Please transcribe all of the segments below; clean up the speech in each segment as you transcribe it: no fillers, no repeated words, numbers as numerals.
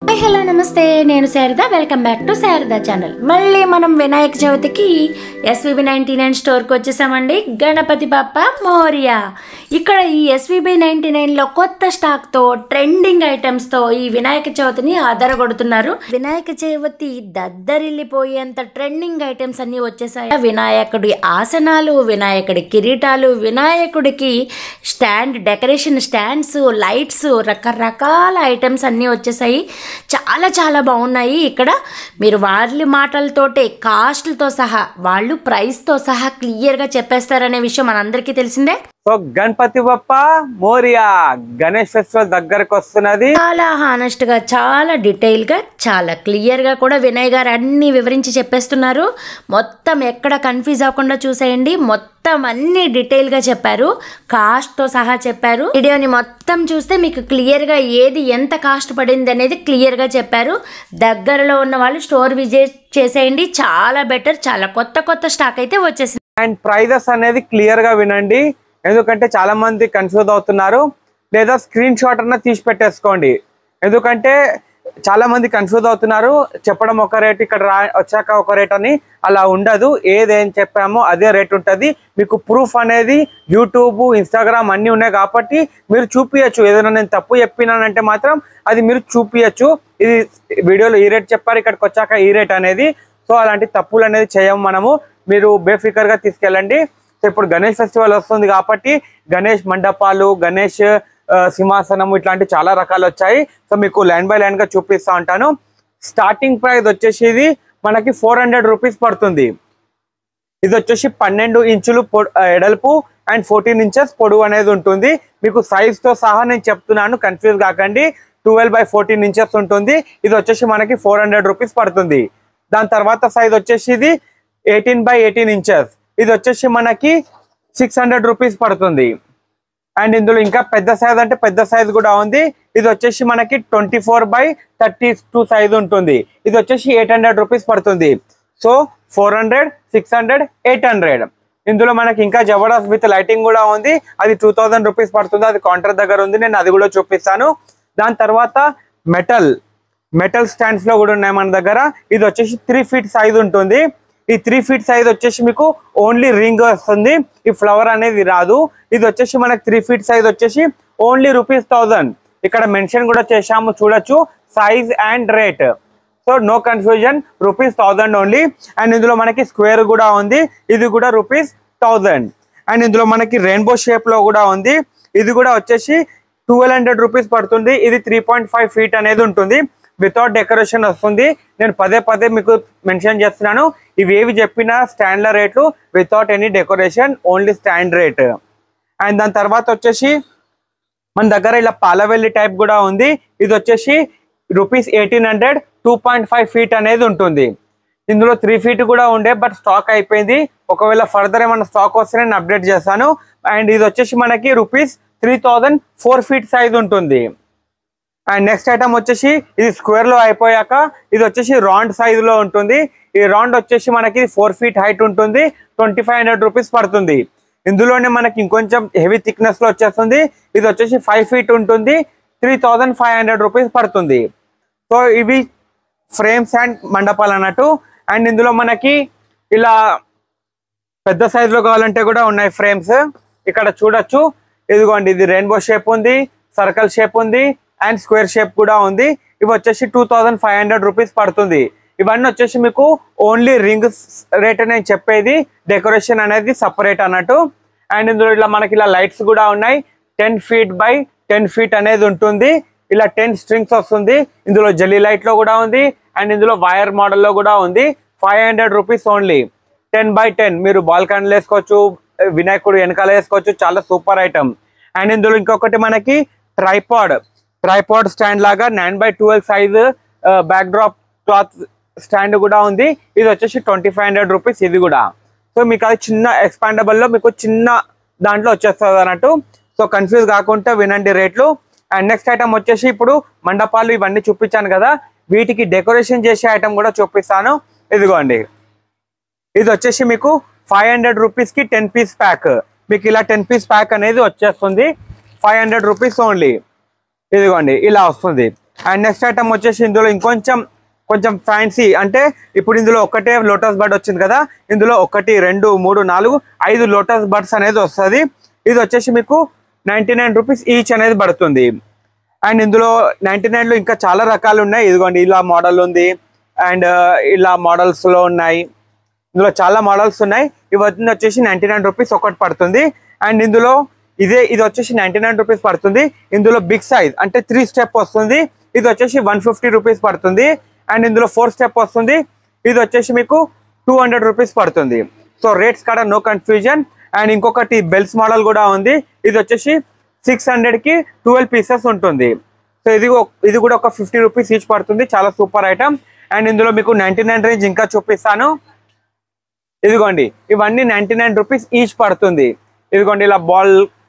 Hello నమస్తే, నేను Sharada. Welcome back to Sharada channel. మళ్ళీ మనం వినాయక చవితికి ఎస్విబి 99 స్టోర్కి వచ్చేసామండి. గణపతి బప్ప మోరియా. ఇక్కడ ఈ ఎస్విబి 99లో కొత్త స్టాక్తో ట్రెండింగ్ ఐటమ్స్తో ఈ వినాయక చవితిని అదరగొడుతున్నారు. వినాయక చవితి దద్దరిల్లిపోయేంత ట్రెండింగ్ ఐటమ్స్ అన్నీ వచ్చేసాయి. వినాయకుడి ఆసనాలు, వినాయకుడి కిరీటాలు, వినాయకుడికి స్టాండ్ డెకరేషన్ స్టాండ్స్, లైట్స్, రకరకాల ఐటమ్స్ అన్నీ వచ్చేసాయి. చాలా చాలా బాగున్నాయి. ఇక్కడ మీరు వాళ్ళ మాటలతోటే కాస్ట్లతో సహా వాళ్ళు ప్రైస్తో సహా క్లియర్గా చెప్పేస్తారనే విషయం మనందరికీ తెలిసిందే. సో గణపతి బప్ప మోరియా గణేష్ ఫెస్టివల్ దగ్గరకు వస్తున్నది. చాలా హానెస్ట్ గా, చాలా డీటెయిల్ గా, చాలా క్లియర్ గా కూడా వినయ్ గారు అన్ని వివరించి చెప్పేస్తున్నారు. మొత్తం ఎక్కడ కన్ఫ్యూజ్ అవ్వకుండా చూసేయండి. మొత్తం అన్ని డీటెయిల్ గా చెప్పారు, కాస్ట్ తో సహా చెప్పారు. వీడియోని మొత్తం చూస్తే మీకు క్లియర్ గా ఏది ఎంత కాస్ట్ పడింది అనేది క్లియర్ గా చెప్పారు. దగ్గరలో ఉన్న వాళ్ళు స్టోర్ విజిట్ చేసేయండి, చాలా బెటర్. చాలా కొత్త కొత్త స్టాక్ అయితే వచ్చేసింది. అండ్ ప్రైజెస్ అనేది క్లియర్ గా వినండి, ఎందుకంటే చాలా మంది కన్ఫ్యూజ్ అవుతున్నారు. లేదా స్క్రీన్ షాట్ అన్న తీసి పెట్టేసుకోండి, ఎందుకంటే చాలా మంది కన్ఫ్యూజ్ అవుతున్నారు. చెప్పడం ఒక రేట్, ఇక్కడ వచ్చాక ఒక రేట్ అని అలా ఉండదు. ఏదేం చెప్పామో అదే రేట్ ఉంటుంది. మీకు ప్రూఫ్ అనేది యూట్యూబ్, ఇన్స్టాగ్రామ్ అన్నీ ఉన్నాయి కాబట్టి మీరు చూపించచ్చు. ఏదైనా నేను తప్పు చెప్పినానంటే మాత్రం అది మీరు చూపించచ్చు. ఇది వీడియోలో ఈ రేట్ చెప్పారు, ఇక్కడికి వచ్చాక ఈ రేట్ అనేది. సో అలాంటి తప్పులు అనేది చేయము మనము. మీరు బేఫికర్గా తీసుకెళ్ళండి. సో ఇప్పుడు గణేష్ ఫెస్టివల్ వస్తుంది కాబట్టి గణేష్ మండపాలు, గణేష్ సింహాసనం ఇట్లాంటి చాలా రకాలు వచ్చాయి. సో మీకు లైన్ బై లైన్ గా చూపిస్తా ఉంటాను. స్టార్టింగ్ ప్రైస్ వచ్చేసి ఇది మనకి 400 రూపీస్ పడుతుంది. ఇది వచ్చేసి 12 ఇంచులు ఎడల్పు అండ్ 14 ఇంచెస్ పొడవు అనేది ఉంటుంది. మీకు సైజ్ తో సహా నేను చెప్తున్నాను, కన్ఫ్యూజ్ కాకండి. 12/14 ఇంచెస్ ఉంటుంది. ఇది వచ్చేసి మనకి 400 రూపీస్ పడుతుంది. దాని తర్వాత సైజ్ వచ్చేసి ఇది 18/18 ఇంచెస్. ఇది వచ్చేసి మనకి 600 రూపీస్ పడుతుంది. అండ్ ఇందులో ఇంకా పెద్ద సైజ్ అంటే పెద్ద సైజ్ కూడా ఉంది. ఇది వచ్చేసి మనకి 24/32 సైజ్ ఉంటుంది. ఇది వచ్చేసి 800 రూపీస్ పడుతుంది. సో 400, 600, 800. ఇందులో మనకి ఇంకా జబర్దస్త్ విత్ లైటింగ్ కూడా ఉంది. అది 2000 రూపీస్ పడుతుంది. అది కౌంటర్ దగ్గర ఉంది, నేను అది కూడా చూపిస్తాను. దాని తర్వాత మెటల్ స్టాండ్స్ లో కూడా ఉన్నాయి మన దగ్గర. ఇది వచ్చేసి 3 ఫీట్ సైజ్ ఉంటుంది. ఈ 3 ఫీట్ సైజ్ వచ్చేసి మీకు ఓన్లీ రింగ్ వస్తుంది, ఈ ఫ్లవర్ అనేది రాదు. ఇది వచ్చేసి మనకి 3 ఫీట్ సైజ్ వచ్చేసి ఓన్లీ ₹1000. ఇక్కడ మెన్షన్ కూడా చేశాము, చూడొచ్చు size and rate. So no confusion, ₹1000 only. And ఇందులో మనకి స్క్వేర్ కూడా ఉంది, ఇది కూడా ₹1000. అండ్ ఇందులో మనకి రెయిన్బో షేప్ లో కూడా ఉంది. ఇది కూడా వచ్చేసి 1200 రూపీస్ పడుతుంది. ఇది 3.5 ఫీట్ అనేది ఉంటుంది. వితౌట్ డెకరేషన్ వస్తుంది. నేను పదే పదే మీకు మెన్షన్ చేస్తున్నాను, ఇవి ఏవి చెప్పినా స్టాండ్ల రేట్లు, without any decoration, only stand rate. And దాని తర్వాత వచ్చేసి మన దగ్గర ఇలా పాలవెల్లి టైప్ కూడా ఉంది. ఇది వచ్చేసి ₹1800, 2.5 ఫీట్ అనేది ఉంటుంది. ఇందులో 3 ఫీట్ కూడా ఉండే, బట్ స్టాక్ అయిపోయింది. ఒకవేళ ఫర్దర్ ఏమైనా స్టాక్ వస్తే నేను అప్డేట్ చేస్తాను. అండ్ ఇది వచ్చేసి మనకి ₹3000, 4 ఫీట్ సైజ్ ఉంటుంది. అండ్ నెక్స్ట్ ఐటమ్ వచ్చేసి ఇది స్క్వేర్ లో అయిపోయాక ఇది వచ్చేసి రౌండ్ సైజ్ లో ఉంటుంది. ఈ రౌండ్ వచ్చేసి మనకి 4 ఫీట్ హైట్ ఉంటుంది. 2500 రూపీస్ పడుతుంది. ఇందులోనే మనకి ఇంకొంచెం హెవీ థిక్నెస్ లో వచ్చేస్తుంది. ఇది వచ్చేసి 5 ఫీట్ ఉంటుంది. 3500 రూపీస్ పడుతుంది. సో ఇవి ఫ్రేమ్స్ అండ్ మండపాలు అన్నట్టు. అండ్ ఇందులో మనకి ఇలా పెద్ద సైజ్ లో కావాలంటే కూడా ఉన్నాయి ఫ్రేమ్స్. ఇక్కడ చూడొచ్చు, ఇదిగోండి, ఇది రెయిన్బో షేప్ ఉంది, సర్కిల్ షేప్ ఉంది అండ్ స్క్వేర్ షేప్ కూడా ఉంది. ఇవి వచ్చేసి 2500 రూపీస్ పడుతుంది. ఇవన్నీ వచ్చేసి మీకు ఓన్లీ రింగ్ రేట్ నేను చెప్పేది, డెకరేషన్ అనేది సపరేట్ అన్నట్టు. అండ్ ఇందులో ఇలా మనకి ఇలా లైట్స్ కూడా ఉన్నాయి. 10 ఫీట్ బై 10 ఫీట్ అనేది ఉంటుంది. ఇలా 10 స్ట్రింగ్స్ వస్తుంది. ఇందులో జెల్లీ లైట్ లో కూడా ఉంది అండ్ ఇందులో వైర్ మోడల్లో కూడా ఉంది. 500 రూపీస్ ఓన్లీ. 10x10 మీరు బాల్కనీలో వేసుకోవచ్చు, వినాయకుడు వెనకాల వేసుకోవచ్చు. చాలా సూపర్ ఐటమ్. అండ్ ఇందులో ఇంకొకటి మనకి ట్రైపాడ్ స్టాండ్ లాగా 9x12 size back drop cloth stand కూడా ఉంది. ఇది వచ్చేసి 2500 రూపీస్ ఇది కూడా. సో మీకు అది చిన్న ఎక్స్పాండబుల్ లో మీకు చిన్న దాంట్లో వచ్చేస్తుంది అన్నట్టు. సో కన్ఫ్యూజ్ కాకుండా వినండి రేట్లు. అండ్ నెక్స్ట్ ఐటమ్ వచ్చేసి ఇప్పుడు మండపాలు ఇవన్నీ చూపించాను కదా, వీటికి డెకరేషన్ చేసే ఐటమ్ కూడా చూపిస్తాను. ఇదిగోండి, ఇది వచ్చేసి మీకు 500 రూపీస్కి 10 పీస్ ప్యాక్. మీకు ఇలా 10 పీస్ ప్యాక్ అనేది వచ్చేస్తుంది. 500 రూపీస్ ఓన్లీ. ఇదిగోండి ఇలా వస్తుంది. అండ్ నెక్స్ట్ ఐటమ్ వచ్చేసి ఇందులో కొంచెం ఫ్యాన్సీ, అంటే ఇప్పుడు ఇందులో ఒకటే లోటస్ బర్డ్ వచ్చింది కదా, ఇందులో 1 2 3 4 5 లోటస్ బర్డ్స్ అనేది వస్తుంది. ఇది వచ్చేసి మీకు 99 రూపీస్ ఈచ్ అనేది పడుతుంది. అండ్ ఇందులో 99లో ఇంకా చాలా రకాలు ఉన్నాయి. ఇదిగోండి ఇలా మోడల్ ఉంది, అండ్ ఇలా మోడల్స్లో ఉన్నాయి. ఇందులో చాలా మోడల్స్ ఉన్నాయి. ఇవన్నీ వచ్చేసి 99 రూపీస్ ఒకటి పడుతుంది. అండ్ ఇందులో ఇది వచ్చేసి 99 రూపీస్ పడుతుంది. ఇందులో బిగ్ సైజ్ అంటే 3 స్టెప్ వస్తుంది, ఇది వచ్చేసి 150 రూపీస్ పడుతుంది. అండ్ ఇందులో 4 స్టెప్ వస్తుంది, ఇది వచ్చేసి మీకు 200 రూపీస్ పడుతుంది. సో రేట్స్ కాడ నో కన్ఫ్యూజన్. అండ్ ఇంకొకటి బెల్స్ మోడల్ కూడా ఉంది, ఇది వచ్చేసి 600కి 12 పీసెస్ ఉంటుంది. సో ఇది కూడా ఒక 50 రూపీస్ ఈచ్ పడుతుంది. చాలా సూపర్ ఐటమ్. అండ్ ఇందులో మీకు 99 రేంజ్ ఇంకా చూపిస్తాను. ఇదిగోండి ఇవన్నీ 99 రూపీస్ ఈచ్ పడుతుంది. ఇదిగోండి ఇలా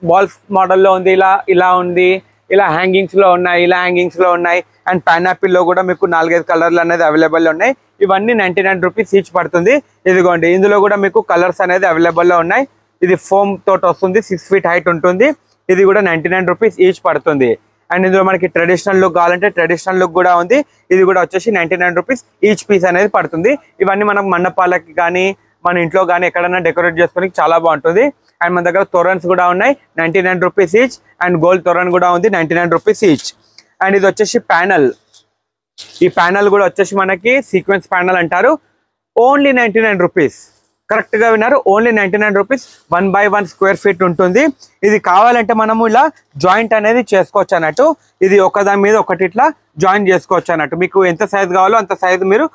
బాల్స్ మోడల్లో ఉంది, ఇలా ఉంది, ఇలా హ్యాంగింగ్స్లో ఉన్నాయి, ఇలా హ్యాంగింగ్స్లో ఉన్నాయి. అండ్ పైనాపిల్లో కూడా మీకు 4-5 కలర్లు అనేది అవైలబుల్ ఉన్నాయి. ఇవన్నీ 99 రూపీస్ ఈచ్ పడుతుంది. ఇదిగోండి ఇందులో కూడా మీకు కలర్స్ అనేది అవైలబుల్లో ఉన్నాయి. ఇది ఫోమ్ తోటి వస్తుంది, 6 ఫీట్ హైట్ ఉంటుంది. ఇది కూడా 99 రూపీస్ ఈచ్ పడుతుంది. అండ్ ఇందులో మనకి ట్రెడిషనల్ లుక్ కావాలంటే ట్రెడిషనల్ లుక్ కూడా ఉంది, ఇది కూడా వచ్చేసి 99 రూపీస్ ఈచ్ పీస్ అనేది పడుతుంది. ఇవన్నీ మనం మండపాలకి కానీ మన ఇంట్లో కానీ ఎక్కడైనా డెకరేట్ చేసుకోవడానికి చాలా బాగుంటుంది. అండ్ మన దగ్గర తోరన్స్ కూడా ఉన్నాయి, 99 rupees each. And gold toran కూడా ఉంది, 99 రూపీస్ ఈచ్. అండ్ ఇది వచ్చేసి ప్యానల్. ఈ ప్యానల్ కూడా వచ్చేసి మనకి సీక్వెన్స్ ప్యానల్ అంటారు, ఓన్లీ 99 రూపీస్. కరెక్ట్గా విన్నారు, ఓన్లీ 99 రూపీస్. 1/1 స్క్వేర్ ఫీట్ ఉంటుంది. ఇది కావాలంటే మనము ఇలా జాయింట్ అనేది చేసుకోవచ్చు అన్నట్టు. ఇది ఒకదాని మీద ఒకటి ఇట్లా జాయిన్ చేసుకోవచ్చు అన్నట్టు. మీకు ఎంత సైజ్ కావాలో అంత సైజ్ మీరు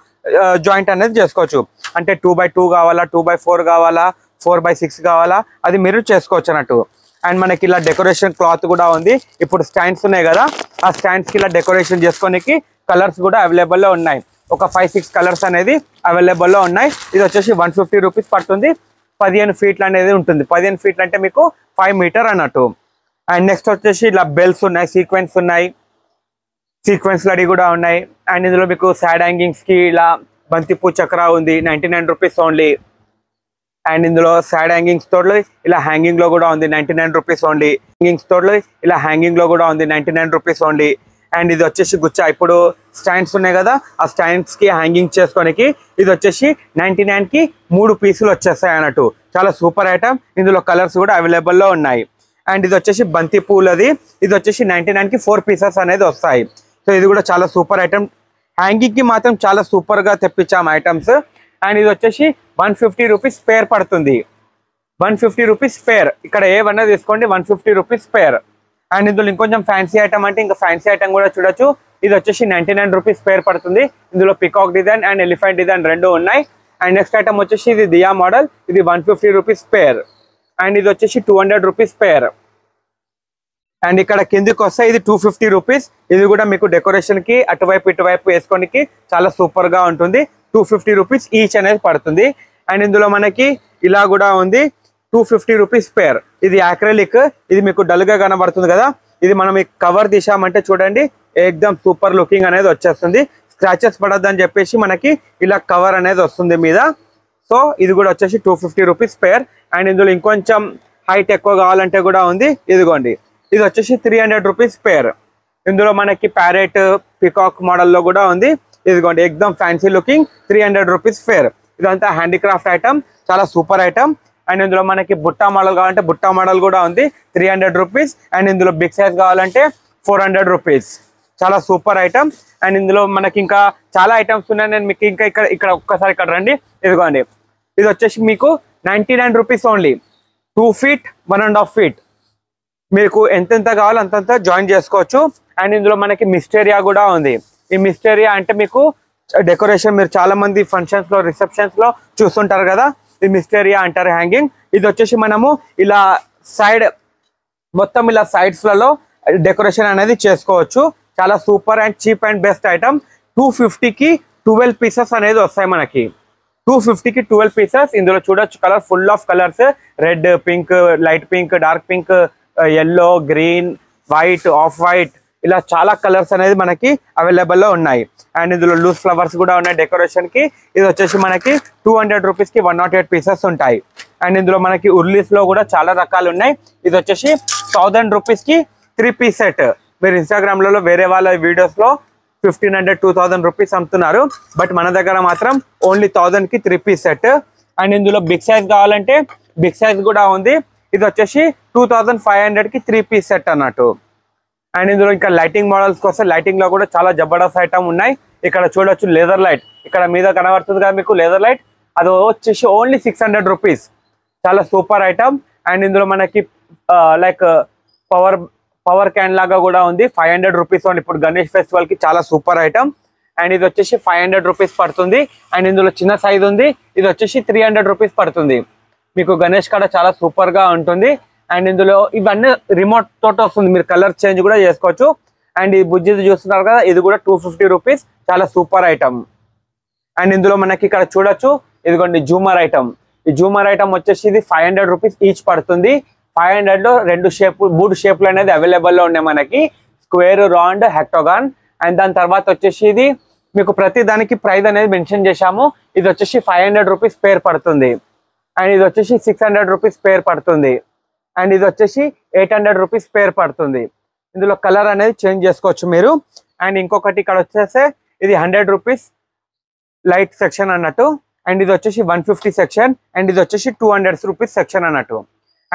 జాయింట్ అనేది చేసుకోవచ్చు. అంటే 2/2 కావాలా, 2/4 కావాలా, 4/6 కావాలా, అది మీరు చేసుకోవచ్చు అన్నట్టు. అండ్ మనకి ఇలా డెకరేషన్ క్లాత్ కూడా ఉంది. ఇప్పుడు స్టాండ్స్ ఉన్నాయి కదా, ఆ స్టాండ్స్కి ఇలా డెకరేషన్ చేసుకోనికి కలర్స్ కూడా అవైలబుల్లో ఉన్నాయి. ఒక 5-6 కలర్స్ అనేది అవైలబుల్లో ఉన్నాయి. ఇది వచ్చేసి 150 రూపీస్ పడుతుంది. 15 ఫీట్లు అనేది ఉంటుంది. 15 ఫీట్లు అంటే మీకు 5 మీటర్ అన్నట్టు. అండ్ నెక్స్ట్ వచ్చేసి ఇలా బెల్స్ ఉన్నాయి, సీక్వెన్స్ లడి కూడా ఉన్నాయి. అండ్ ఇందులో మీకు సాడ్ హ్యాంగింగ్స్కి ఇలా బంతిపూ చక్రా ఉంది, 99 రూపీస్ ఓన్లీ. అండ్ ఇందులో సాడ్ హ్యాంగింగ్స్ తోడు ఇలా హ్యాంగింగ్లో కూడా ఉంది, 99 రూపీస్ ఓన్లీ. ఇలా హ్యాంగింగ్లో కూడా ఉంది, 99 రూపీస్ ఓన్లీ. అండ్ ఇది వచ్చేసి గుచ్చా, ఇప్పుడు స్టాండ్స్ ఉన్నాయి కదా, ఆ స్టాండ్స్కి హ్యాంగింగ్ చేసుకోనికి ఇది వచ్చేసి 99కి 3 పీసులు వచ్చేస్తాయి అన్నట్టు. చాలా సూపర్ ఐటమ్. ఇందులో కలర్స్ కూడా అవైలబుల్లో ఉన్నాయి. అండ్ ఇది వచ్చేసి బంతి పూలది, ఇది వచ్చేసి 99కి 4 పీసెస్ అనేది వస్తాయి. సో ఇది కూడా చాలా సూపర్ ఐటమ్. హ్యాంగింగ్కి మాత్రం చాలా సూపర్గా తెప్పించాము ఐటమ్స్. అండ్ ఇది వచ్చేసి 150 రూపీస్ స్పేర్ పడుతుంది. 150 రూపీస్ స్పేర్. ఇక్కడ ఏమన్నా తీసుకోండి, 150 రూపీస్ స్పేర్. అండ్ ఇందులో ఇంకొంచెం ఫ్యాన్సీ ఐటమ్ అంటే ఇంకా ఫ్యాన్సీ ఐటమ్ కూడా చూడొచ్చు. ఇది వచ్చేసి 99 రూపీస్ స్పేర్ పడుతుంది. ఇందులో peacock design and elephant design రెండు ఉన్నాయి. అండ్ నెక్స్ట్ ఐటమ్ వచ్చేసి ఇది దియా మోడల్, ఇది 150 రూపీస్ స్పేర్. అండ్ ఇది వచ్చేసి 200 రూపీస్ స్పేర్. అండ్ ఇక్కడ కిందికి వస్తే ఇది 250 రూపీస్. ఇది కూడా మీకు డెకరేషన్కి అటువైపు ఇటువైపు వేసుకోనికి చాలా సూపర్గా ఉంటుంది. 250 రూపీస్ ఈచ్ అనేది పడుతుంది. అండ్ ఇందులో మనకి ఇలా కూడా ఉంది, 250 రూపీస్ స్పేర్. ఇది యాక్రెలిక్, ఇది మీకు డల్గా కనబడుతుంది కదా, ఇది మనం ఈ కవర్ తీసామంటే చూడండి ఏకదమ్ సూపర్ లుకింగ్ అనేది వచ్చేస్తుంది. స్క్రాచెస్ పడద్దని చెప్పేసి మనకి ఇలా కవర్ అనేది వస్తుంది మీద. సో ఇది కూడా వచ్చేసి 250 రూపీస్ స్పేర్. అండ్ ఇందులో ఇంకొంచెం హైట్ ఎక్కువ కావాలంటే కూడా ఉంది, ఇదిగోండి ఇది వచ్చేసి 300 రూపీస్ స్పేర్. ఇందులో మనకి ప్యారెట్ పికాక్ మోడల్లో కూడా ఉంది, ఇదిగోండి ఎక్దమ్ ఫ్యాన్సీ లుకింగ్, 300 రూపీస్ స్పేర్. ఇదంతా హ్యాండీక్రాఫ్ట్ ఐటమ్, చాలా సూపర్ ఐటమ్. అండ్ ఇందులో మనకి బుట్టా మోడల్ కావాలంటే బుట్టా మోడల్ కూడా ఉంది, 300 రూపీస్. అండ్ ఇందులో బిగ్ సైజ్ కావాలంటే 400 రూపీస్. చాలా సూపర్ ఐటమ్. అండ్ ఇందులో మనకి ఇంకా చాలా ఐటమ్స్ ఉన్నాయి. నేను మీకు ఇంకా ఇక్కడ ఒక్కసారి ఇక్కడ రండి, ఇదిగోండి ఇది వచ్చేసి మీకు 99 రూపీస్ ఓన్లీ. 2 ఫీట్ 1.5 ఫీట్ మీకు ఎంతెంత కావాలో అంతంత జాయిన్ చేసుకోవచ్చు. అండ్ ఇందులో మనకి మిస్టేరియా కూడా ఉంది. ఈ మిస్టేరియా అంటే మీకు డెకరేషన్ మీరు చాలా మంది ఫంక్షన్స్లో రిసెప్షన్స్లో చూస్తుంటారు కదా, ఈ మిస్టేరియా అంటారు హ్యాంగింగ్. ఇది వచ్చేసి మనము ఇలా సైడ్ మొత్తం ఇలా సైడ్స్లలో డెకరేషన్ అనేది చేసుకోవచ్చు. చాలా super and cheap and best item. 250కి 12 పీసెస్ అనేది వస్తాయి మనకి. 250కి 12 పీసెస్. ఇందులో చూడొచ్చు colour, full of colours, red, pink, light pink, dark pink, yellow, green, white, off white, ఇలా చాలా కలర్స్ అనేది మనకి అవైలబుల్లో ఉన్నాయి. అండ్ ఇందులో లూజ్ ఫ్లవర్స్ కూడా ఉన్నాయి డెకరేషన్కి. ఇది వచ్చేసి మనకి 200 రూపీస్కి 108 పీసెస్ ఉంటాయి. అండ్ ఇందులో మనకి ఉర్లీస్లో కూడా చాలా రకాలు ఉన్నాయి. ఇది వచ్చేసి 1000 రూపీస్కి 3 పీస్ సెట్. మీరు ఇన్స్టాగ్రామ్లలో వేరే వాళ్ళ వీడియోస్లో 1500 2000 రూపీస్ అమ్ముతున్నారు. బట్ మన దగ్గర మాత్రం ఓన్లీ 1000కి 3 పీస్ సెట్. అండ్ ఇందులో బిగ్ సైజ్ కావాలంటే బిగ్ సైజ్ కూడా ఉంది. ఇది వచ్చేసి 2500కి 3 పీస్ సెట్ అన్నట్టు. అండ్ ఇందులో ఇంకా లైటింగ్ మోడల్స్ కోసం లైటింగ్ లో కూడా చాలా జబర్దస్త్ ఐటమ్ ఉన్నాయి. ఇక్కడ చూడొచ్చు లేజర్ లైట్, ఇక్కడ మీద కనబడుతుంది కదా మీకు లేజర్ లైట్, అది వచ్చేసి ఓన్లీ 600 రూపీస్. చాలా సూపర్ ఐటమ్. అండ్ ఇందులో మనకి లైక్ పవర్ క్యాన్ లాగా కూడా ఉంది. 500 రూపీస్ ఓన్లీ. ఇప్పుడు గణేష్ ఫెస్టివల్ కి చాలా సూపర్ ఐటమ్. అండ్ ఇది వచ్చేసి 500 రూపీస్ పడుతుంది. అండ్ ఇందులో చిన్న సైజ్ ఉంది, ఇది వచ్చేసి 300 రూపీస్ పడుతుంది. మీకు గణేష్ కాడ చాలా సూపర్ గా ఉంటుంది. అండ్ ఇందులో ఇవన్నీ రిమోట్ తోటి వస్తుంది, మీరు కలర్ చేంజ్ కూడా చేసుకోవచ్చు. అండ్ ఈ బుజ్జిది చూస్తున్నారు కదా, ఇది కూడా 250 రూపీస్. చాలా సూపర్ ఐటమ్. అండ్ ఇందులో మనకి ఇక్కడ చూడొచ్చు, ఇదిగోండి జూమర్ ఐటమ్. ఈ జూమర్ ఐటమ్ వచ్చేసి ఇది 500 రూపీస్ ఈచ్ పడుతుంది. 500లో 3 షేప్లు అనేది అవైలబుల్లో ఉన్నాయి మనకి, స్క్వేర్, రౌండ్, హెక్టోగాన్. అండ్ దాని తర్వాత వచ్చేసి ఇది మీకు ప్రతి దానికి ప్రైస్ అనేది మెన్షన్ చేశాము. ఇది వచ్చేసి 500 రూపీస్ పేర్ పడుతుంది. అండ్ ఇది వచ్చేసి 600 రూపీస్ పేర్ పడుతుంది. అండ్ ఇది వచ్చేసి 800 రూపీస్ పేర్ పడుతుంది. ఇందులో కలర్ అనేది చేంజ్ చేసుకోవచ్చు మీరు. అండ్ ఇంకొకటి ఇక్కడ వచ్చేసి ఇది 100 రూపీస్ లైట్ సెక్షన్ అన్నట్టు. అండ్ ఇది వచ్చేసి 150 సెక్షన్. అండ్ ఇది వచ్చేసి 200 రూపీస్ సెక్షన్ అన్నట్టు.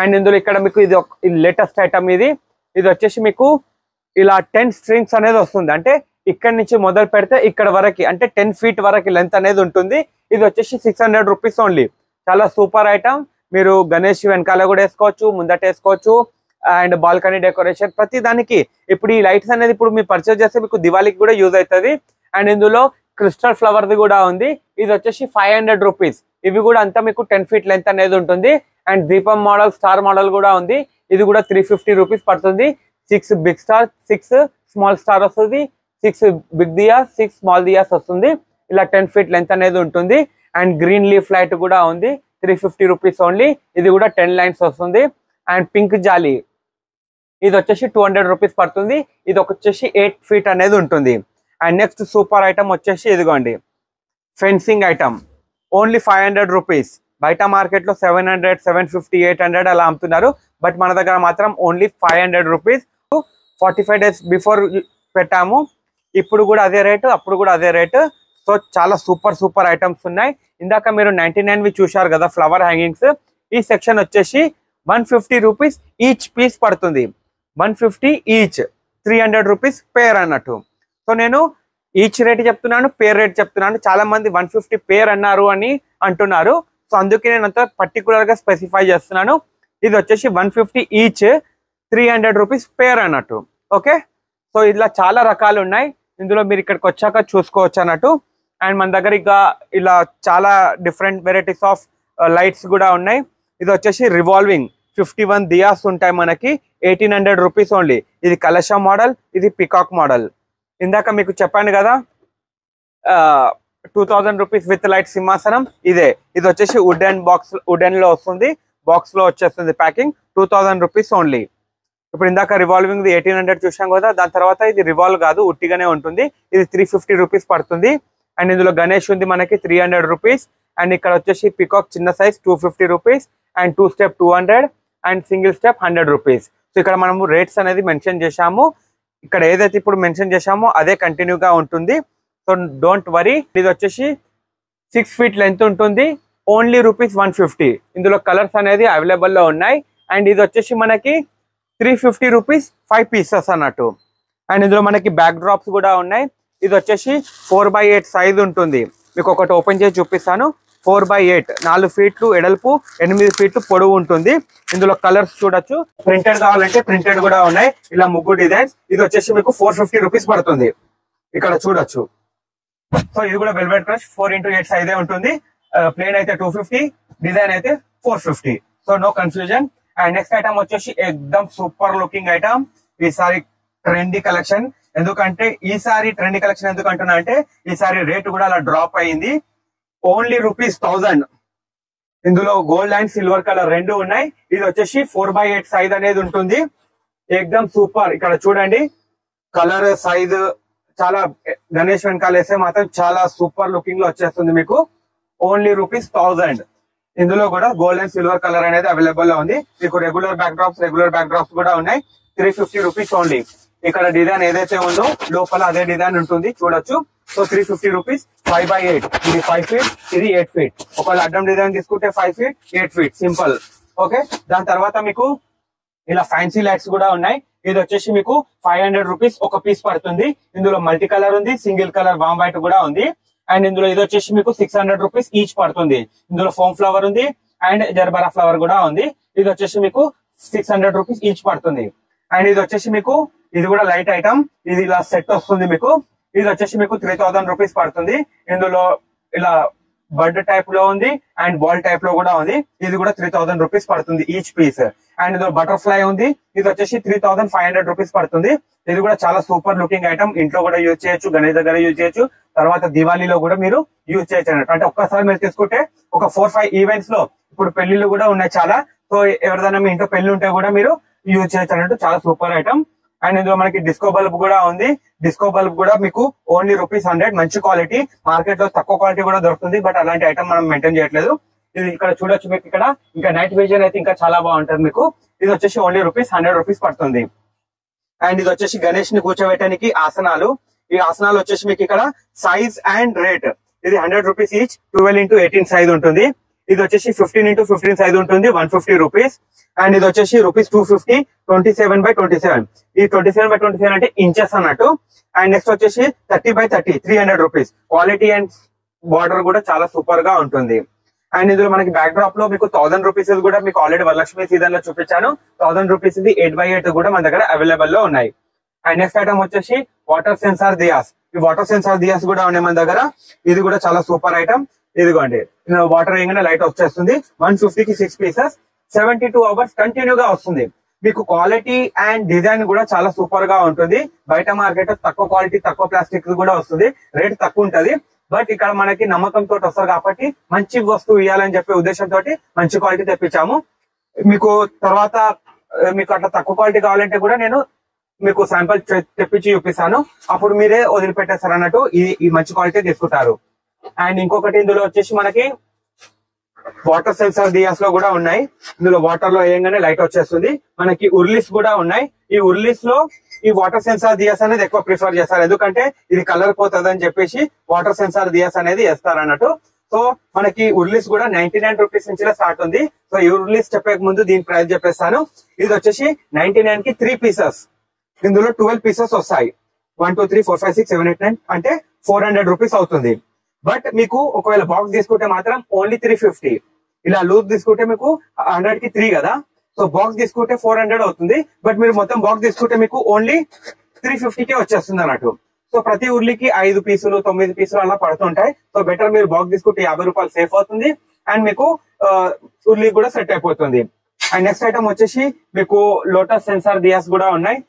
అండ్ ఇందులో ఇక్కడ మీకు ఇది లేటెస్ట్ ఐటమ్. ఇది వచ్చేసి మీకు ఇలా 10 స్ట్రింగ్స్ అనేది వస్తుంది. అంటే ఇక్కడ నుంచి మొదలు పెడితే ఇక్కడ వరకు, అంటే 10 ఫీట్ వరకు లెంత్ అనేది ఉంటుంది. ఇది వచ్చేసి 600 రూపీస్ ఓన్లీ. చాలా సూపర్ ఐటమ్. మీరు గణేష్ వెనకాల కూడా వేసుకోవచ్చు, ముందట వేసుకోవచ్చు. అండ్ బాల్కనీ డెకరేషన్ ప్రతి దానికి. ఇప్పుడు ఈ లైట్స్ అనేది ఇప్పుడు మీరు పర్చేస్ చేస్తే మీకు దివాళీకి కూడా యూజ్ అవుతుంది. అండ్ ఇందులో క్రిస్టల్ ఫ్లవర్ది కూడా ఉంది. ఇది వచ్చేసి 500 రూపీస్. ఇవి కూడా అంతా మీకు 10 ఫీట్ లెంత్ అనేది ఉంటుంది. అండ్ దీపం మోడల్, స్టార్ మోడల్ కూడా ఉంది. ఇది కూడా 350 రూపీస్ పడుతుంది. 6 బిగ్ స్టార్, 6 స్మాల్ స్టార్ వస్తుంది, 6 బిగ్ దియా, 6 స్మాల్ దియాస్ వస్తుంది. ఇలా 10 ఫీట్ లెంత్ అనేది ఉంటుంది. అండ్ గ్రీన్ లీఫ్ లైట్ కూడా ఉంది, 350 రూపీస్ ఓన్లీ. ఇది కూడా 10 లైన్స్ వస్తుంది. అండ్ పింక్ జాలి, ఇది వచ్చేసి 200 రూపీస్ పడుతుంది. ఇది వచ్చేసి 8 ఫీట్ అనేది ఉంటుంది. అండ్ నెక్స్ట్ సూపర్ ఐటమ్ వచ్చేసి ఇదిగోండి ఫెన్సింగ్ ఐటమ్. Only 500 rupees. బయట మార్కెట్లో 700, 750, 800 అలా అమ్ముతున్నారు. బట్ మన దగ్గర మాత్రం ఓన్లీ 500 రూపీస్. 45 డేస్ బిఫోర్ పెట్టాము. ఇప్పుడు కూడా అదే రేటు, అప్పుడు కూడా అదే రేటు. సో చాలా సూపర్ ఐటమ్స్ ఉన్నాయి. ఇందాక మీరు 99వి చూశారు కదా ఫ్లవర్ హ్యాంగింగ్స్. ఈ సెక్షన్ వచ్చేసి 150 రూపీస్ ఈచ్ పీస్ పడుతుంది. 150 ఈచ్, 300 రూపీస్ పేర్ అన్నట్టు. సో నేను ఈచ్ రేట్ చెప్తున్నాను, పేర్ రేట్ చెప్తున్నాను. చాలా మంది 150 పేర్ అన్నారు అని అంటున్నారు. సో అందుకే నేను అంత పర్టికులర్ గా స్పెసిఫై చేస్తున్నాను. ఇది వచ్చేసి 150 ఈచ్, 300 రూపీస్ పేర్ అన్నట్టు. ఓకే, సో ఇలా చాలా రకాలు ఉన్నాయి. ఇందులో మీరు ఇక్కడికి వచ్చాక చూసుకోవచ్చు అన్నట్టు. అండ్ మన దగ్గర ఇక ఇలా చాలా డిఫరెంట్ వెరైటీస్ ఆఫ్ లైట్స్ కూడా ఉన్నాయి. ఇది వచ్చేసి రివాల్వింగ్ 51 దియాస్ ఉంటాయి మనకి, 1800 రూపీస్ ఓన్లీ. ఇది కలశ మోడల్, ఇది పికాక్ మోడల్. ఇందాక మీకు చెప్పాను కదా 2000 రూపీస్ విత్ లైట్ సింహాసనం. ఇది వచ్చేసి వుడెన్ లో వస్తుంది, బాక్స్ లో వచ్చేస్తుంది ప్యాకింగ్. 2000 rupees only. ఇప్పుడు ఇందాక రివాల్వింగ్ 1800 చూసాం కదా, దాని తర్వాత ఇది రివాల్వ్ కాదు, ఉట్టిగానే ఉంటుంది. ఇది 350 రూపీస్ పడుతుంది. అండ్ ఇందులో గణేష్ ఉంది మనకి 300 రూపీస్. అండ్ ఇక్కడ వచ్చేసి పికాక్ చిన్న size 250 rupees. And 2 step 200 and single step 100 rupees. So ఇక్కడ మనము రేట్స్ అనేది మెన్షన్ చేశాము. ఇక్కడ ఏదైతే ఇప్పుడు మెన్షన్ చేశామో అదే కంటిన్యూగా ఉంటుంది. So don't worry. ఇది వచ్చేసి 6 ఫీట్ లెంత్ ఉంటుంది, ఓన్లీ రూపీస్ 150. ఇందులో కలర్స్ అనేది అవైలబుల్లో ఉన్నాయి. అండ్ ఇది వచ్చేసి మనకి 350 రూపీస్ 5 పీసెస్ అన్నట్టు. అండ్ ఇందులో మనకి బ్యాక్ డ్రాప్స్ కూడా ఉన్నాయి. ఇది వచ్చేసి 4x8 సైజ్ ఉంటుంది. మీకు ఒకటి ఓపెన్ చేసి చూపిస్తాను. 4x8, 4 ఫీట్లు ఎడల్పు, 8 ఫీట్లు పొడవు ఉంటుంది. ఇందులో కలర్స్ చూడొచ్చు. ప్రింటెడ్ కావాలంటే ప్రింటెడ్ కూడా ఉన్నాయి, ఇలా ముగ్గు డిజైన్స్. ఇది వచ్చేసి మీకు 450 రూపీస్ పడుతుంది. ఇక్కడ చూడొచ్చు. సో ఇది కూడా వెల్వెట్ క్రష్ 4x8 సైజే ఉంటుంది. ప్లేన్ అయితే 250, డిజైన్ అయితే 450. So no confusion. And next item వచ్చేసి ఎక్దమ్ సూపర్ లుకింగ్ ఐటమ్. ఈసారి ట్రెండీ కలెక్షన్. ఎందుకంటే ఈసారి ట్రెండీ కలెక్షన్ ఎందుకు అంటున్నా అంటే ఈసారి రేట్ కూడా అలా డ్రాప్ అయింది. Only rupees 1000. ఇందులో గోల్డ్ అండ్ సిల్వర్ కలర్ రెండు ఉన్నాయి. ఇది వచ్చేసి 4x8 సైజ్ అనేది ఉంటుంది. ఎక్దమ్ సూపర్. ఇక్కడ చూడండి కలర్, సైజ్ చాలా. గణేష్ వెనకాల వేస్తే మాత్రం చాలా సూపర్ లుకింగ్ లో వచ్చేస్తుంది మీకు. Only rupees 1000. ఇందులో కూడా గోల్డ్ అండ్ సిల్వర్ కలర్ అనేది అవైలబుల్ లో ఉంది. మీకు రెగ్యులర్ బ్యాక్ డ్రాప్స్ కూడా ఉన్నాయి. 350 రూపీస్ ఓన్లీ. ఇక్కడ డిజైన్ ఏదైతే ఉందో లోపల అదే డిజైన్ ఉంటుంది చూడొచ్చు. So 350 rupees 5x8. ఇది 5 feet, ఇది 8 feet. ఒకవేళ అడ్డం డిజైన్ తీసుకుంటే 5 feet, 8 feet సింపుల్. ఓకే, దాని తర్వాత మీకు ఇలా ఫ్యాన్సీ లైట్స్ కూడా ఉన్నాయి. ఇది వచ్చేసి మీకు 500 రూపీస్ ఒక పీస్ పడుతుంది. ఇందులో మల్టీ కలర్ ఉంది, సింగిల్ కలర్ వామ్ వైట్ కూడా ఉంది. అండ్ ఇందులో ఇది వచ్చేసి మీకు 600 రూపీస్ ఈచ్ పడుతుంది. ఇందులో ఫోమ్ ఫ్లవర్ ఉంది అండ్ జర్బరా ఫ్లవర్ కూడా ఉంది. ఇది వచ్చేసి మీకు 600 రూపీస్ ఈచ్ పడుతుంది. అండ్ ఇది వచ్చేసి మీకు ఇది కూడా లైట్ ఐటమ్, ఇది ఇలా సెట్ వస్తుంది మీకు. ఇది వచ్చేసి మీకు 3000 రూపీస్ పడుతుంది. ఇందులో ఇలా బర్డ్ టైప్ లో ఉంది అండ్ బాల్ టైప్ లో కూడా ఉంది. ఇది కూడా 3000 రూపీస్ పడుతుంది ఈచ్ పీస్. అండ్ ఇందులో బటర్ఫ్లై ఉంది, ఇది వచ్చేసి 3500 రూపీస్ పడుతుంది. ఇది కూడా చాలా సూపర్ లుకింగ్ ఐటమ్, ఇంట్లో కూడా యూజ్ చేయొచ్చు, గణేష్ దగ్గర యూజ్ చేయొచ్చు, తర్వాత దివాళీలో కూడా మీరు యూజ్ చేయొచ్చు అన్నట్టు. అంటే ఒక్కసారి మీరు తీసుకుంటే ఒక 4-5 ఈవెంట్స్ లో, ఇప్పుడు పెళ్లిళ్ళు కూడా ఉన్నాయి చాలా, సో ఎవరిదైనా మీ ఇంట్లో పెళ్లి ఉంటే కూడా మీరు యూజ్ చేయొచ్చు అన్నట్టు. చాలా సూపర్ ఐటమ్. అండ్ ఇందులో మనకి డిస్కో బల్బ్ కూడా ఉంది. డిస్కో బల్బ్ కూడా మీకు ఓన్లీ ₹100. మంచి క్వాలిటీ, మార్కెట్ లో తక్కువ క్వాలిటీ కూడా దొరుకుతుంది, బట్ అలాంటి ఐటమ్ మనం మెయింటైన్ చేయట్లేదు. ఇది ఇక్కడ చూడొచ్చు మీకు. ఇక్కడ ఇంకా నైట్ విజన్ అయితే ఇంకా చాలా బాగుంటుంది మీకు. ఇది వచ్చేసి ఓన్లీ ₹100 పడుతుంది. అండ్ ఇది వచ్చేసి గణేష్ ని కూర్చోబెట్టడానికి ఆసనాలు. ఈ ఆసనాలు వచ్చేసి మీకు ఇక్కడ సైజ్ అండ్ రేట్. ఇది ₹100 ఈచ్, 12x18 సైజ్ ఉంటుంది. ఇది వచ్చేసి 15x15 సైజ్ ఉంటుంది, ₹150. అండ్ ఇది వచ్చేసి ₹250, 27x27. ఈ 27x27 అంటే ఇంచెస్ అన్నట్టు. అండ్ నెక్స్ట్ వచ్చేసి 30x30, ₹300. క్వాలిటీ అండ్ బార్డర్ కూడా చాలా సూపర్ గా ఉంటుంది. అండ్ ఇందులో మనకి బ్యాక్ డ్రాప్ లో మీకు ₹1000 కూడా మీకు ఆల్రెడీ వరలక్ష్మి సీజన్ లో చూపించాను. ₹1000 8x8 కూడా మన దగ్గర అవైలబుల్ లో ఉన్నాయి. అండ్ నెక్స్ట్ ఐటమ్ వచ్చేసి వాటర్ సెన్సార్ దియాస్. ఈ వాటర్ సెన్సార్ దియాస్ కూడా ఉన్నాయి మన దగ్గర. ఇది కూడా చాలా సూపర్ ఐటమ్. ఇదిగోండి, వాటర్ వేయగానే లైట్ వచ్చేస్తుంది. 150కి 6 పీసెస్, 72 అవర్స్ కంటిన్యూగా వస్తుంది. మీకు క్వాలిటీ అండ్ డిజైన్ కూడా చాలా సూపర్ గా ఉంటుంది. బయట మార్కెట్ తక్కువ క్వాలిటీ, తక్కువ ప్లాస్టిక్ కూడా వస్తుంది, రేట్ తక్కువ ఉంటది. బట్ ఇక్కడ మనకి నమ్మకంతో వస్తారు కాబట్టి మంచి వస్తువు ఇవ్వాలని చెప్పే ఉద్దేశంతో మంచి క్వాలిటీ తెప్పించాము. మీకు తర్వాత మీకు అట్లా తక్కువ క్వాలిటీ కావాలంటే కూడా నేను మీకు శాంపుల్ తెప్పించి చూపిస్తాను, అప్పుడు మీరే వదిలిపెట్టేస్తారు అన్నట్టు. ఈ మంచి క్వాలిటీ తీసుకుంటారు. అండ్ ఇంకొకటి ఇందులో వచ్చేసి మనకి వాటర్ సెన్సార్ దియాస్ లో కూడా ఉన్నాయి. ఇందులో వాటర్ లో వేయగానే లైట్ వచ్చేస్తుంది. మనకి ఉర్లిస్ కూడా ఉన్నాయి. ఈ ఉర్లిస్ లో ఈ వాటర్ సెన్సార్ దియాస్ అనేది ఎక్కువ ప్రిఫర్ చేస్తారు, ఎందుకంటే ఇది కలర్ పోతుంది అని చెప్పేసి వాటర్ సెన్సార్ దియాస్ అనేది వేస్తారు అన్నట్టు. సో మనకి ఉర్లిస్ కూడా ₹99 నుంచి స్టార్ట్ ఉంది. సో ఈ ఉర్లిస్ చెప్పే ముందు దీని ప్రైస్ చెప్పేస్తాను. ఇది వచ్చేసి 99కి 3 పీసెస్. ఇందులో 12 పీసెస్ వస్తాయి. 1 2 3 4 5 6 7 8 9 అంటే ₹400 అవుతుంది. బట్ మీకు ఒకవేళ బాక్స్ తీసుకుంటే మాత్రం ఓన్లీ 350. ఇలా లూజ్ తీసుకుంటే మీకు 100కి 3 కదా, సో బాక్స్ తీసుకుంటే 400 అవుతుంది. బట్ మీరు మొత్తం బాక్స్ తీసుకుంటే మీకు ఓన్లీ 350కే వచ్చేస్తుంది అన్నట్టు. సో ప్రతి ఉర్లికి 5 పీసులు 9 పీసులు అలా పడుతుంటాయి. సో బెటర్ మీరు బాక్స్ తీసుకుంటే ₹50 సేఫ్ అవుతుంది అండ్ మీకు ఉర్లి కూడా సెట్ అయిపోతుంది. అండ్ నెక్స్ట్ ఐటమ్ వచ్చేసి మీకు లోటస్ సెన్సార్ దియాస్ కూడా ఉన్నాయి.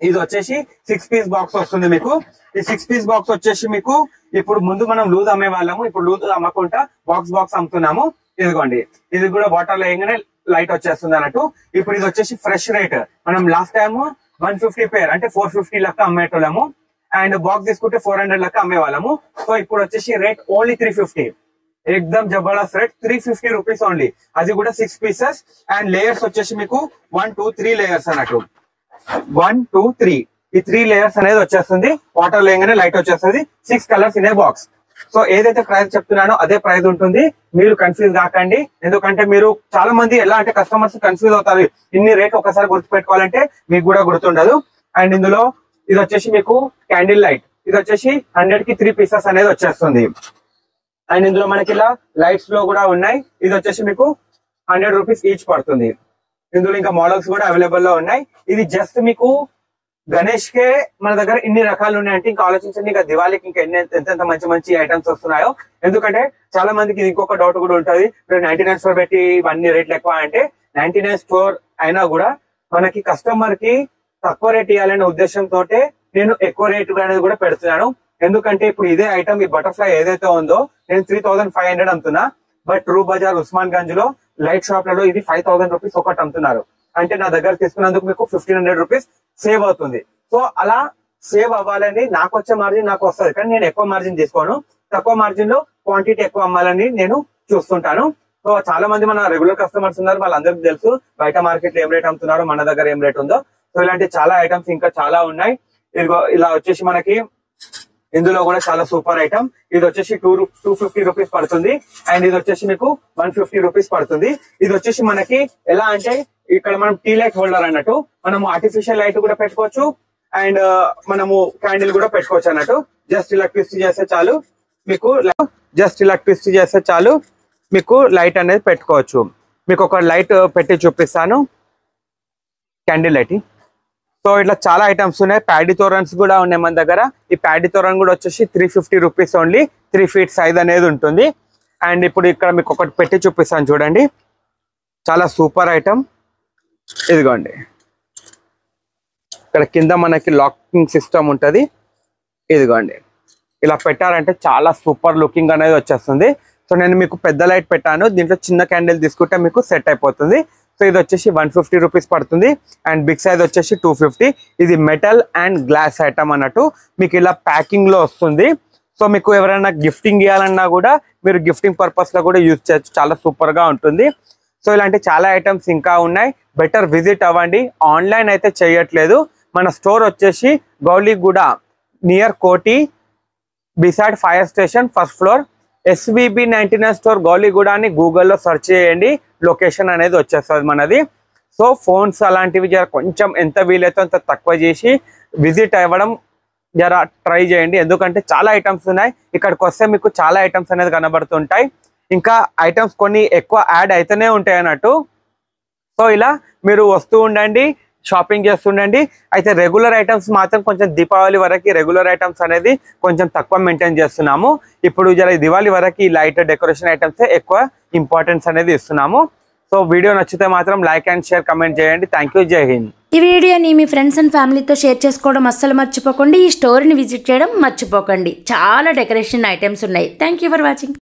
ఇది వచ్చేసి 6 పీస్ బాక్స్ వస్తుంది మీకు. ఈ 6 పీస్ బాక్స్ వచ్చేసి మీకు ఇప్పుడు ముందు మనం లూజ్ అమ్మే వాళ్ళము, ఇప్పుడు లూజ్ అమ్మకుండా బాక్స్ అమ్ముతున్నాము. ఇదిగోండి, ఇది కూడా వాటర్ లో వేయగానే లైట్ వచ్చేస్తుంది అన్నట్టు. ఇప్పుడు ఇది వచ్చేసి ఫ్రెష్ రేట్. మనం లాస్ట్ టైం 150 పేర్ అంటే 450 లెక్క అమ్మేటోళ్ళము అండ్ బాక్స్ తీసుకుంటే 400 లెక్క అమ్మేవాళ్ళము. సో ఇప్పుడు వచ్చేసి రేట్ ఓన్లీ 350. ఎక్దమ్ జబర్దస్త్ రేట్, ₹350 ఓన్లీ. అది కూడా 6 పీసెస్. అండ్ లేయర్స్ వచ్చేసి మీకు 1 2 3 లేయర్స్ అన్నట్టు. 1 2 3 ఈ 3 లేయర్స్ అనేది వచ్చేస్తుంది. వాటర్ లేగానే లైట్ వచ్చేస్తుంది. 6 colours in a box. So ఏదైతే ప్రైస్ చెప్తున్నానో అదే ప్రైస్ ఉంటుంది, మీరు కన్ఫ్యూజ్ కాకండి. ఎందుకంటే మీరు చాలా మంది ఎలా అంటే కస్టమర్స్ కన్ఫ్యూజ్ అవుతారు, ఇన్ని రేట్ ఒకసారి గుర్తుపెట్టుకోవాలంటే మీకు కూడా గుర్తుండదు. అండ్ ఇందులో ఇది వచ్చేసి మీకు క్యాండిల్ లైట్. ఇది వచ్చేసి 100కి 3 పీసెస్ అనేది వచ్చేస్తుంది. అండ్ ఇందులో మనకి ఇలా లైట్స్ లో కూడా ఉన్నాయి. ఇది వచ్చేసి మీకు ₹100 ఈచ్ పడుతుంది. ఇందులో ఇంకా మోడల్స్ కూడా అవైలబుల్ లో ఉన్నాయి. ఇది జస్ట్ మీకు గణేష్ కే మన దగ్గర ఇన్ని రకాలు ఉన్నాయంటే ఇంకా ఆలోచించండి, ఇంకా దివాళీకి ఇంకా ఎంతెంత మంచి మంచి ఐటమ్స్ వస్తున్నాయో. ఎందుకంటే చాలా మందికి ఇంకొక డౌట్ కూడా ఉంటుంది, మీరు 99 స్టోర్ పెట్టి ఇవన్నీ రేట్లు ఎక్కువ అంటే 99 స్టోర్ అయినా కూడా మనకి కస్టమర్ కి తక్కువ రేట్ ఇవ్వాలనే ఉద్దేశంతో నేను ఎక్కువ రేట్ అనేది కూడా పెడుతున్నాను. ఎందుకంటే ఇప్పుడు ఇదే ఐటమ్ ఈ బటర్ఫ్లై ఏదైతే ఉందో నేను 3500 అమ్ముతున్నా, బట్ ట్రూ బజార్ ఉస్మాన్ గంజ్ లో లైట్ షాప్ లలో ఇది ₹5000 ఒకటి అమ్ముతున్నారు. అంటే నా దగ్గర తీసుకున్నందుకు మీకు ₹1500 సేవ్ అవుతుంది. సో అలా సేవ్ అవ్వాలని నాకు వచ్చే మార్జిన్ నాకు వస్తుంది, కానీ నేను ఎక్కువ మార్జిన్ తీసుకోను. తక్కువ మార్జిన్ లో క్వాంటిటీ ఎక్కువ అమ్మాలని నేను చూస్తుంటాను. సో చాలా మంది మన రెగ్యులర్ కస్టమర్స్ ఉన్నారు, వాళ్ళందరికీ తెలుసు బయట మార్కెట్ లో ఏం రేట్ అమ్ముతున్నారో మన దగ్గర ఏం రేట్ ఉందో. సో సో ఇలాంటి చాలా ఐటమ్స్ ఇంకా చాలా ఉన్నాయి. ఇదిగో ఇలా వచ్చేసి మనకి ఇందులో కూడా చాలా సూపర్ ఐటమ్. ఇది వచ్చేసి 250 రూపీస్ పడుతుంది. అండ్ ఇది వచ్చేసి మీకు 150 రూపీస్ పడుతుంది. ఇది వచ్చేసి మనకి ఎలా అంటే ఇక్కడ మనం టీ లైట్ హోల్డర్ అన్నట్టు, మనము ఆర్టిఫిషియల్ లైట్ కూడా పెట్టుకోవచ్చు అండ్ మనము క్యాండిల్ కూడా పెట్టుకోవచ్చు అన్నట్టు. జస్ట్ ఇలా ట్విస్ట్ చేస్తే చాలు మీకు లైట్ అనేది పెట్టుకోవచ్చు. మీకు ఒక లైట్ పెట్టి చూపిస్తాను, క్యాండిల్ లైట్. సో ఇట్లా చాలా ఐటమ్స్ ఉన్నాయి. ప్యాడీ తోరన్స్ కూడా ఉన్నాయి మన దగ్గర. ఈ ప్యాడీ తోరన్ కూడా వచ్చేసి 350 రూపీస్ ఓన్లీ. 3 feet సైజ్ అనేది ఉంటుంది. అండ్ ఇప్పుడు ఇక్కడ మీకు ఒకటి పెట్టి చూపిస్తాను చూడండి, చాలా సూపర్ ఐటమ్. ఇదిగోండి, ఇక్కడ కింద మనకి లాకింగ్ సిస్టమ్ ఉంటుంది. ఇదిగోండి, ఇలా పెట్టారంటే చాలా సూపర్ లుకింగ్ అనేది వచ్చేస్తుంది. సో నేను మీకు పెద్ద లైట్ పెట్టాను, దీంట్లో చిన్న క్యాండిల్ తీసుకుంటే మీకు సెట్ అయిపోతుంది. సో ఇది వచ్చేసి 150 రూపీస్ పడుతుంది. అండ్ బిగ్ సైజ్ వచ్చేసి 250. ఇది మెటల్ అండ్ గ్లాస్ ఐటమ్ అన్నట్టు, మీకు ఇలా ప్యాకింగ్ లో వస్తుంది. సో మీకు ఎవరైనా గిఫ్టింగ్ ఇవ్వాలన్నా కూడా మీరు గిఫ్టింగ్ పర్పస్ లో కూడా యూజ్ చేయొచ్చు, చాలా సూపర్ గా ఉంటుంది. సో ఇలాంటి చాలా ఐటమ్స్ ఇంకా ఉన్నాయి. బెటర్ విజిట్ అవ్వండి. ఆన్లైన్ అయితే చేయట్లేదు. మన స్టోర్ వచ్చేసి గౌలిగూడ నియర్ కోటి beside fire station, first floor. SVB99 store Gowliguda అని గూగుల్లో సెర్చ్ చేయండి, లొకేషన్ అనేది వచ్చేస్తుంది మనది. సో ఫోన్స్ అలాంటివి జర కొంచెం ఎంత వీలైతే అంత తక్కువ చేసి విజిట్ అవ్వడం జర ట్రై చేయండి. ఎందుకంటే చాలా ఐటమ్స్ ఉన్నాయి. ఇక్కడికి వస్తే మీకు చాలా ఐటమ్స్ అనేది కనబడుతుంటాయి. ఇంకా ఐటమ్స్ కొన్ని ఎక్కువ యాడ్ అయితేనే ఉంటాయి అన్నట్టు. సో ఇలా మీరు వస్తూ ఉండండి, షాపింగ్ చేస్తుండండి. అయితే రెగ్యులర్ ఐటమ్స్ మాత్రం కొంచెం దీపావళి వరకు రెగ్యులర్ ఐటమ్స్ అనేది కొంచెం తక్కువ మెయింటైన్ చేస్తున్నాము. ఇప్పుడు జర దివాళి వరకు ఈ లైట్ డెకరేషన్ ఐటమ్స్ ఎక్కువ ఇంపార్టెన్స్ అనేది ఇస్తున్నాము. సో వీడియో నచ్చితే మాత్రం లైక్ అండ్ షేర్ కమెంట్ చేయండి. థ్యాంక్ యూ, జై హింద్. ఈ వీడియోని మీ ఫ్రెండ్స్ అండ్ ఫ్యామిలీతో షేర్ చేసుకోవడం అస్సలు మర్చిపోకండి. ఈ స్టోర్ని విజిట్ చేయడం మర్చిపోకండి. చాలా డెకరేషన్ ఐటమ్స్ ఉన్నాయి. Thank you for watching.